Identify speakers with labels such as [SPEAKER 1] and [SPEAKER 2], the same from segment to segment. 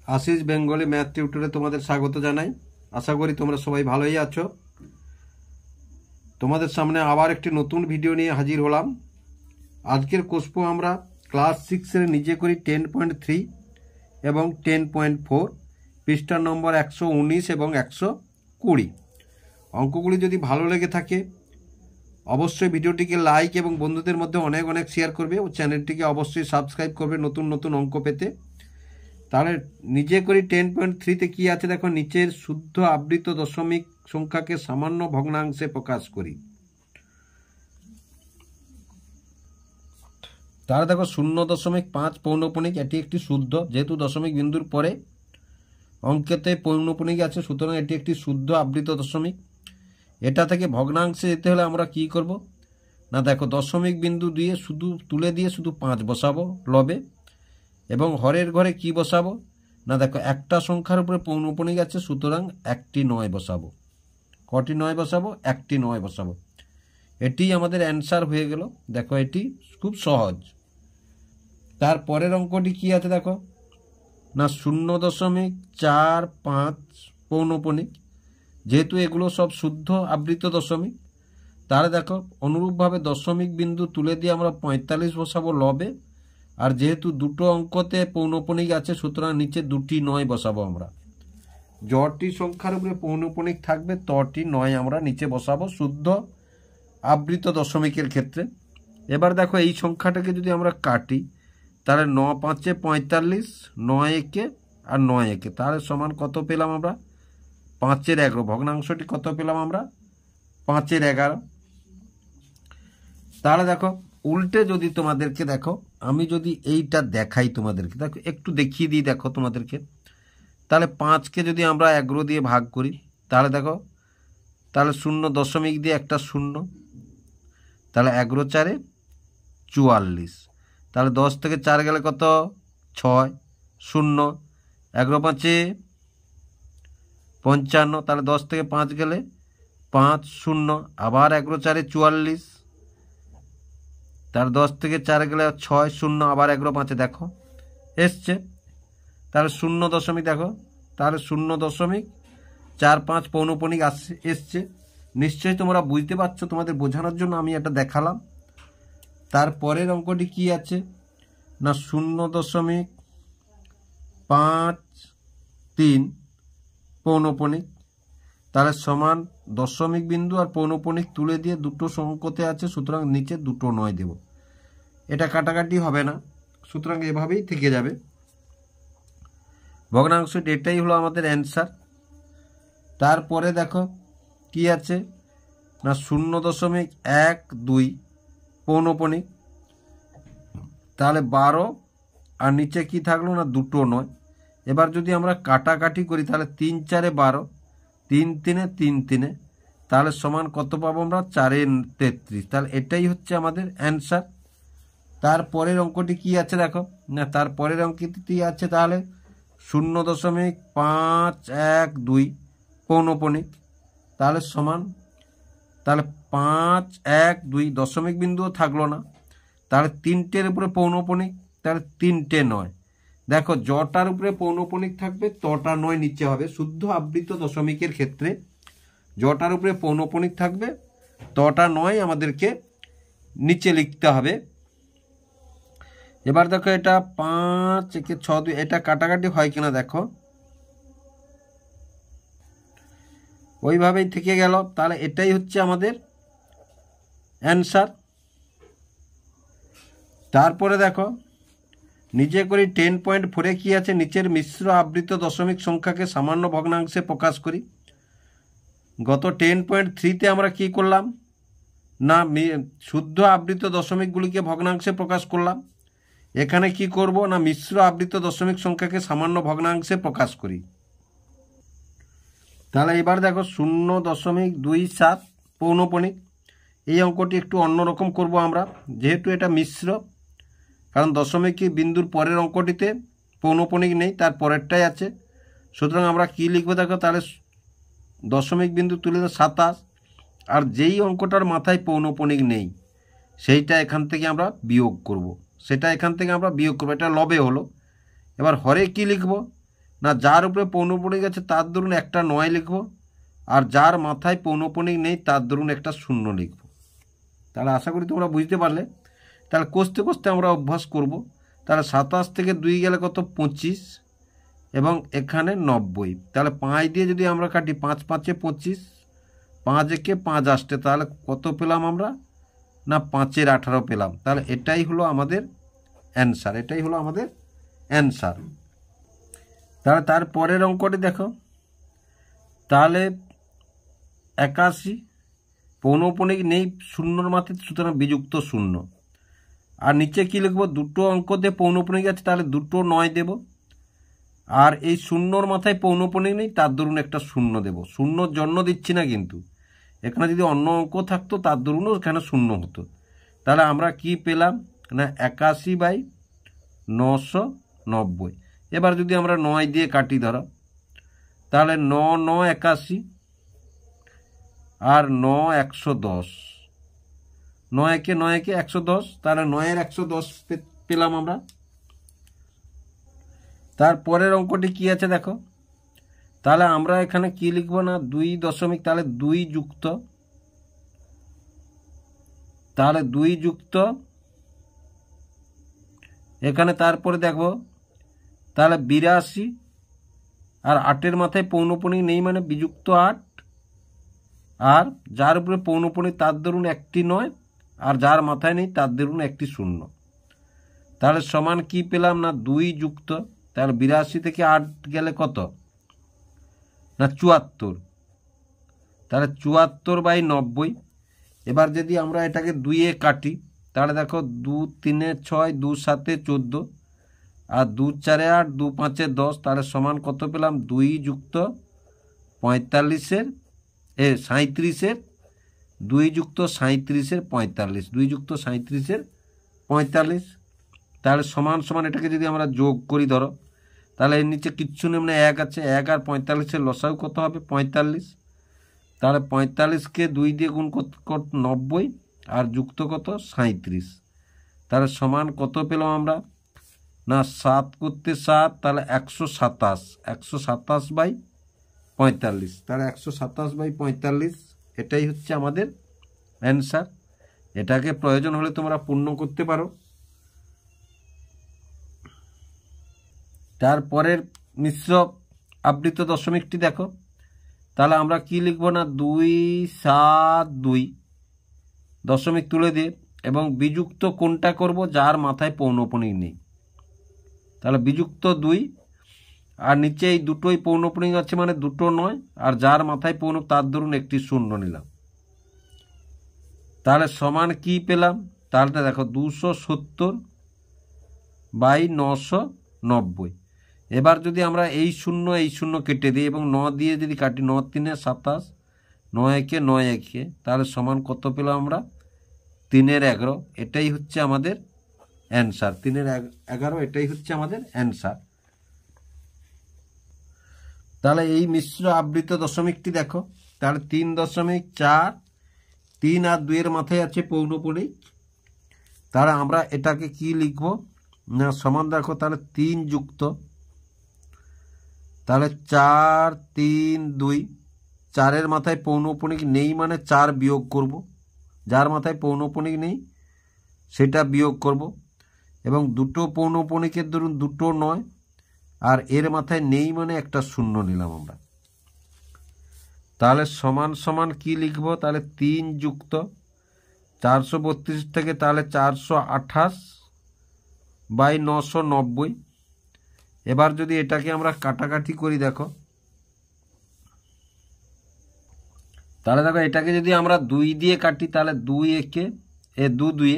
[SPEAKER 1] Ashis Bengali math টিউটরে তোমাদের স্বাগত জানাই। আশা করি তোমরা সবাই ভালোই আছো। তোমাদের সামনে আবার একটি নতুন ভিডিও নিয়ে হাজির হলাম। আজকের কোর্স আমরা ক্লাস 6-এর নিজে করি 10.3 এবং 10.4 পৃষ্ঠা নম্বর 119 এবং 120। অঙ্কগুলি যদি ভালো লেগে থাকে অবশ্যই ভিডিওটিকে লাইক এবং বন্ধুদের মধ্যে অনেক অনেক শেয়ার করবে ও চ্যানেলটিকে অবশ্যই সাবস্ক্রাইব করবে নতুন নতুন অঙ্ক পেতে। তাহলে নিজে করি 10.3-তে কি আছে দেখো, নিচের শুদ্ধ আবৃত দশমিক সংখ্যাকে সামান্য ভগ্নাংশে প্রকাশ করি। তাহলে দেখো 0.5 পৌনঃপুনিক, এটি একটি শুদ্ধ, যেহেতু দশমিক বিন্দুর পরে অঙ্কেতে পৌনঃপুনিক আছে সুতরাং এটি একটি শুদ্ধ আবৃত দশমিক। এটা থেকে ভগ্নাংশে যেতে হলে আমরা কি করব না, দেখো দশমিক বিন্দু দিয়ে শুধু তুলে দিয়ে শুধু 5 বসাবো লবে, এবং হরের ঘরে কি বসাবো না, দেখো একটা সংখ্যার উপরে পৌনঃপুনিক আছে সুতরাং একটি 9 বসাবো। কটি 9 বসাবো? একটি 9 বসাবো। এটি আমাদের অ্যান্সার হয়ে গেল। দেখো এটি খুব সহজ। তারপরের অঙ্কটি কি আছে দেখো না, 0.45 পৌনঃপুনিক, যেহেতু এগুলো সব শুদ্ধ আবৃত দশমিক তাহলে দেখো অনুরূপভাবে দশমিক বিন্দু তুলে দিয়ে আমরা 45 বসাবো লবে, আর যেহেতু দুটো অঙ্কতে পৌনঃপুনিক আছে সুতরাং নিচে দুটি 9 বসাবো আমরা। যটি সংখ্যার উপরে পৌনঃপুনিক থাকবে তটি 9 আমরা নিচে বসাবো শুদ্ধ আবৃত দশমিকের ক্ষেত্রে। এবার দেখো এই সংখ্যাটাকে যদি আমরা কাটি তাহলে 9×5 45, 9×1 আর 9×1, তাহলে সমান কত পেলাম আমরা? 5/11। ভগ্নাংশটি কত পেলাম আমরা? 5/11। তাহলে দেখো উল্টে যদি তোমাদেরকে দেখো, আমি যদি এইটা দেখাই তোমাদেরকে, দেখো একটু দেখিয়ে দিই দেখো তোমাদেরকে। তাহলে 5কে যদি আমরা 11 দিয়ে ভাগ করি তাহলে দেখো, তাহলে 0 দিয়ে একটা 0, তাহলে 11×4 = 44। তাহলে 10 থেকে 4 গেলে কত? 6, 0, 11×5 = 55, তাহলে 10 থেকে 5 গেলে 5, 0, আবার 11×4 = 44, তাহলে 10 থেকে 4 গেলে 6, 0, আবার 11×5 দেখো এসছে। তাহলে 0 দেখো, তাহলে 0.45 পৌনঃপুনিক এসছে। নিশ্চয়ই তোমরা বুঝতে পারছো, তোমাদের বোঝানোর জন্য আমি এটা দেখালাম। তারপরের অঙ্কটি কি আছে না, 0.53 পৌনঃপুনিক, তাহলে সমান দশমিক বিন্দু আর পৌনঃপুনিক তুলে দিয়ে দুটো অঙ্কতে আছে সুতরাং নিচে দুটো 9 দেব। এটা কাটাকাটি হবে না সুতরাং এভাবেই থেকে যাবে। ভগ্নাংশটি এটাই হলো আমাদের অ্যান্সার। তারপরে দেখো কি আছে না, 0.12 পৌনঃপুনিক, তাহলে 12, আর নিচে কি থাকলো না, দুটো 9। এবার যদি আমরা কাটাকাটি করি তাহলে 3×4 = 12, 3×3 = 3×3, তাহলে সমান কত পাবো আমরা? 4×33। তাহলে এটাই হচ্ছে আমাদের অ্যান্সার। তারপরের অঙ্কটি কি আছে দেখো না, তারপরের অঙ্কটি আছে তাহলে 0.512 পৌনঃপুনিক, তাহলে সমান, তাহলে 512 দশমিক বিন্দুও থাকলো না, তাহলে 3টের উপরে পৌনঃপুনিক, তাহলে 3টে 9। দেখো জটার উপরে পৌনঃপুনিক থাকবে তটা 9 নিচে হবে। শুদ্ধ আবৃত দশমিকের ক্ষেত্রে জটার উপরে পৌনঃপুনিক থাকবে তটা 9 আমাদেরকে নিচে লিখতে হবে। এবার দেখো এটা 5×6 এটা কাটাকাটি হয় কিনা দেখো, ওইভাবেই থেকে গেল। তাহলে এটাই হচ্ছে আমাদের অ্যান্সার। তারপরে দেখো নিজে করি 10.4-এ কি আছে, নিচের মিশ্র আবৃত দশমিক সংখ্যাকে সামান্য ভগ্নাংশে প্রকাশ করি। গত 10.3-তে আমরা কি করলাম না, শুদ্ধ আবৃত দশমিকগুলিকে ভগ্নাংশে প্রকাশ করলাম। এখানে কি করব না, মিশ্র আবৃত দশমিক সংখ্যাকে সামান্য ভগ্নাংশে প্রকাশ করি। তাহলে এবার দেখো 0.27 পৌনঃপুনিক, এই অঙ্কটি একটু অন্যরকম করব আমরা, যেহেতু এটা মিশ্র, কারণ দশমিক বিন্দুর পরের অঙ্কটিতে পৌনঃপুনিক নেই, তার পরেরটাই আছে। সুতরাং আমরা কি লিখবো দেখো, তাহলে দশমিক বিন্দু তুলে 27, আর যেই অঙ্কটার মাথায় পৌনঃপুনিক নেই সেইটা এখান থেকে আমরা বিয়োগ করব, এটা লবে হলো। এবার হরে কি লিখব না যার উপরে পৌনঃপুনিক আছে তার দরুন একটা 9 লিখব, আর যার মাথায় পৌনঃপুনিক নেই তার দরুন একটা 0 লিখব। তাহলে আশা করি তোমরা বুঝতে পারলে। তাহলে কষতে কষতে আমরা অভ্যাস করব। তাহলে 27 থেকে 2 গেলে কত 25, এবং এখানে 90। তাহলে 5 দিয়ে যদি আমরা কাটি 5 5 25, 5 একে 5 আসতে, তাহলে কত পেলাম আমরা? না 5 এর 18 পেলাম। তাহলে এটাই হলো আমাদের অ্যান্সার, এটাই হলো আমাদের অ্যান্সার। তাহলে তার পরের অঙ্কটি দেখো। তাহলে 81 পৌনঃপুনিক নেই, শূন্যর মাথায়, সুতরাং বিযুক্ত 0। আর নিচে কি লিখবো? দুটো অঙ্ক দিয়ে পৌনঃপুনিক আছে, তাহলে দুটো 9 দেব। আর এই 0র মাথায় পৌনঃপুনিক নেই, তার দরুন একটা 0 দেব। 0র জন্য দিচ্ছি না, কিন্তু এখানে যদি অন্য অঙ্ক থাকতো তার দরুনও এখানে 0 হতো। তাহলে আমরা কি পেলাম? না 81/990। এবার যদি আমরা 9 দিয়ে কাটি ধরো, তাহলে 9 9 81, আর 9 110, 9 একে 9 একে 110, তাহলে 9 এর 110 পেলাম আমরা। তারপরের অঙ্কটি কি আছে দেখো। তাহলে আমরা এখানে কি লিখব? না 2 দশমিক, তাহলে 2 যুক্ত, তাহলে 2 যুক্ত এখানে, তারপরে দেখব তাহলে 82, আর 8-এর মাথায় পৌনঃপুনিক নেই মানে বিযুক্ত 8, আর যার উপরে পৌনঃপুনিক তার দরুন একটি 9, আর যার মাথায় নেই তার দরুন একটি 0। তাহলে সমান কি পেলাম? না 2 যুক্ত, তাহলে 82 থেকে 8 গেলে কত? না 74। তাহলে 74/90। এবার যদি আমরা এটাকে 2 এ কাটি, তাহলে দেখো 2 3 6, 2 7 14, আর 2 4 8, 2 5 10, তাহলে সমান কত পেলাম? 2 যুক্ত 45-এর 37-এর 2 যুক্ত 37-এর 45, 2 যুক্ত 37-এর 45। তাহলে সমান সমান এটাকে যদি আমরা যোগ করি ধরো, তাহলে এর নিচে কিচ্ছু নেই, মানে 1 আছে। 1 আর 45-এর লসাগু কত হবে? 45। তাহলে 45-কে 2 দিয়ে গুণ 90, আর যুক্ত কত? 37। তাহলে সমান কত পেলাম আমরা? না 7 করতে 7, তাহলে 127, 127/45। তাহলে 127/45 এটাই হচ্ছে আমাদের অ্যান্সার। এটাকে প্রয়োজন হলে তোমরা পূর্ণ করতে পারো। তারপরের মিশ্র আবৃত দশমিকটি দেখো। তাহলে আমরা কি লিখব? না 2 7 2 দশমিক তুলে দিয়ে, এবং বিযুক্ত কোনটা করব? যার মাথায় পৌনঃপুনিক নেই। তাহলে বিযুক্ত 2, আর নিচে এই দুটোই পৌনঃপুনিক আছে মানে দুটো 9, আর যার মাথায় তার দরুন একটি 0 নিলাম। তাহলে সমান কি পেলাম? তাহলে দেখো 270/990। এবার যদি আমরা এই 0 কেটে দিই এবং 9 দিয়ে যদি কাটি, 9 3 27, 9 একে 9 একে, তাহলে সমান কত পেলাম আমরা? 3 এর 11। এটাই হচ্ছে আমাদের অ্যান্সার। 3 এর 11 এটাই হচ্ছে আমাদের অ্যান্সার। তাহলে এই মিশ্র আবৃত দশমিকটি দেখো। তাহলে 3.4, 3 আর 2 এর মাথায় আছে পৌনঃপুনিক। তাহলে আমরা এটাকে কি লিখব? না সমান দেখো, তাহলে 3 যুক্ত, তাহলে 4 3 2, 4-এর মাথায় পৌনঃপুনিক নেই মানে 4 বিয়োগ করব, যার মাথায় পৌনঃপুনিক নেই সেটা বিয়োগ করব, এবং দুটো পৌনঃপুনিকের ধরুন দুটো 9, আর এর মাথায় নেই মানে একটা 0 নিলাম আমরা। তাহলে সমান সমান কি লিখব? তাহলে 3 যুক্ত 432 থেকে, তাহলে 428/990। এবার যদি এটাকে আমরা কাটাকাটি করি দেখো, তাহলে দেখো এটাকে যদি আমরা 2 দিয়ে কাটি, তাহলে 2 একে 2 2,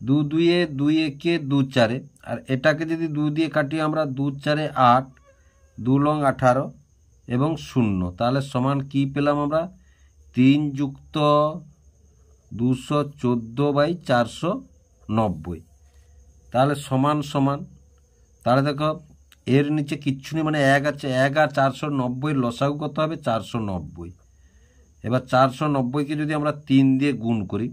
[SPEAKER 1] 2 2, 2 একে 2 4, আর এটাকে যদি 2 দিয়ে কাটি আমরা, 2 4 8, 2 লং 18 এবং 0। তাহলে সমান কি পেলাম আমরা? 3 যুক্ত 214/490। তাহলে সমান সমান, তাহলে দেখো এর নিচে কিচ্ছু নেই মানে 1 আছে। 1 আর 490 লসাগু কত হবে? 490। এবার 490-কে যদি আমরা 3 দিয়ে গুণ করি,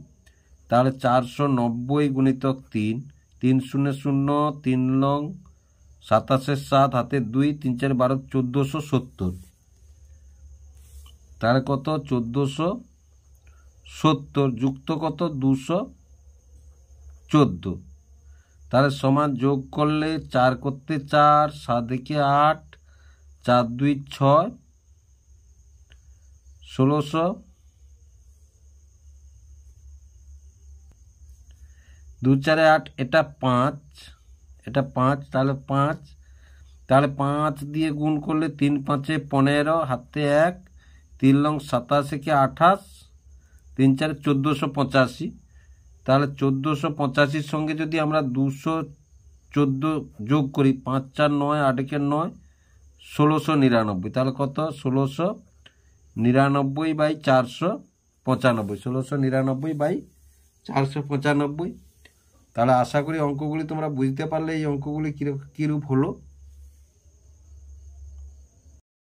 [SPEAKER 1] তাহলে 490 গুণিতক 3, 3 0 0, 3 লং 27-এর 7 হাতে 2, 3 4 12, 1470। তাহলে কত? 1470 যুক্ত কত? 214। তাহলে সমান যোগ করলে 4 করতে 4, 7 একে 8, 4 2 6, 1600, 2 4 8, এটা 5, এটা 5, তাহলে 5, তাহলে 5 দিয়ে গুণ করলে 3 5 15, হাতে 1, 3 লং 27 একে 28, 3 4 1485। তাহলে 1485 সঙ্গে যদি আমরা 214 যোগ করি, 5 4 9, 8 একে 9, 1699। তাহলে কত? 1699/495, 1699/495। তাহলে আশা করি অঙ্কগুলি তোমরা বুঝতে পারলে এই অঙ্কগুলি কীরূপ হলো।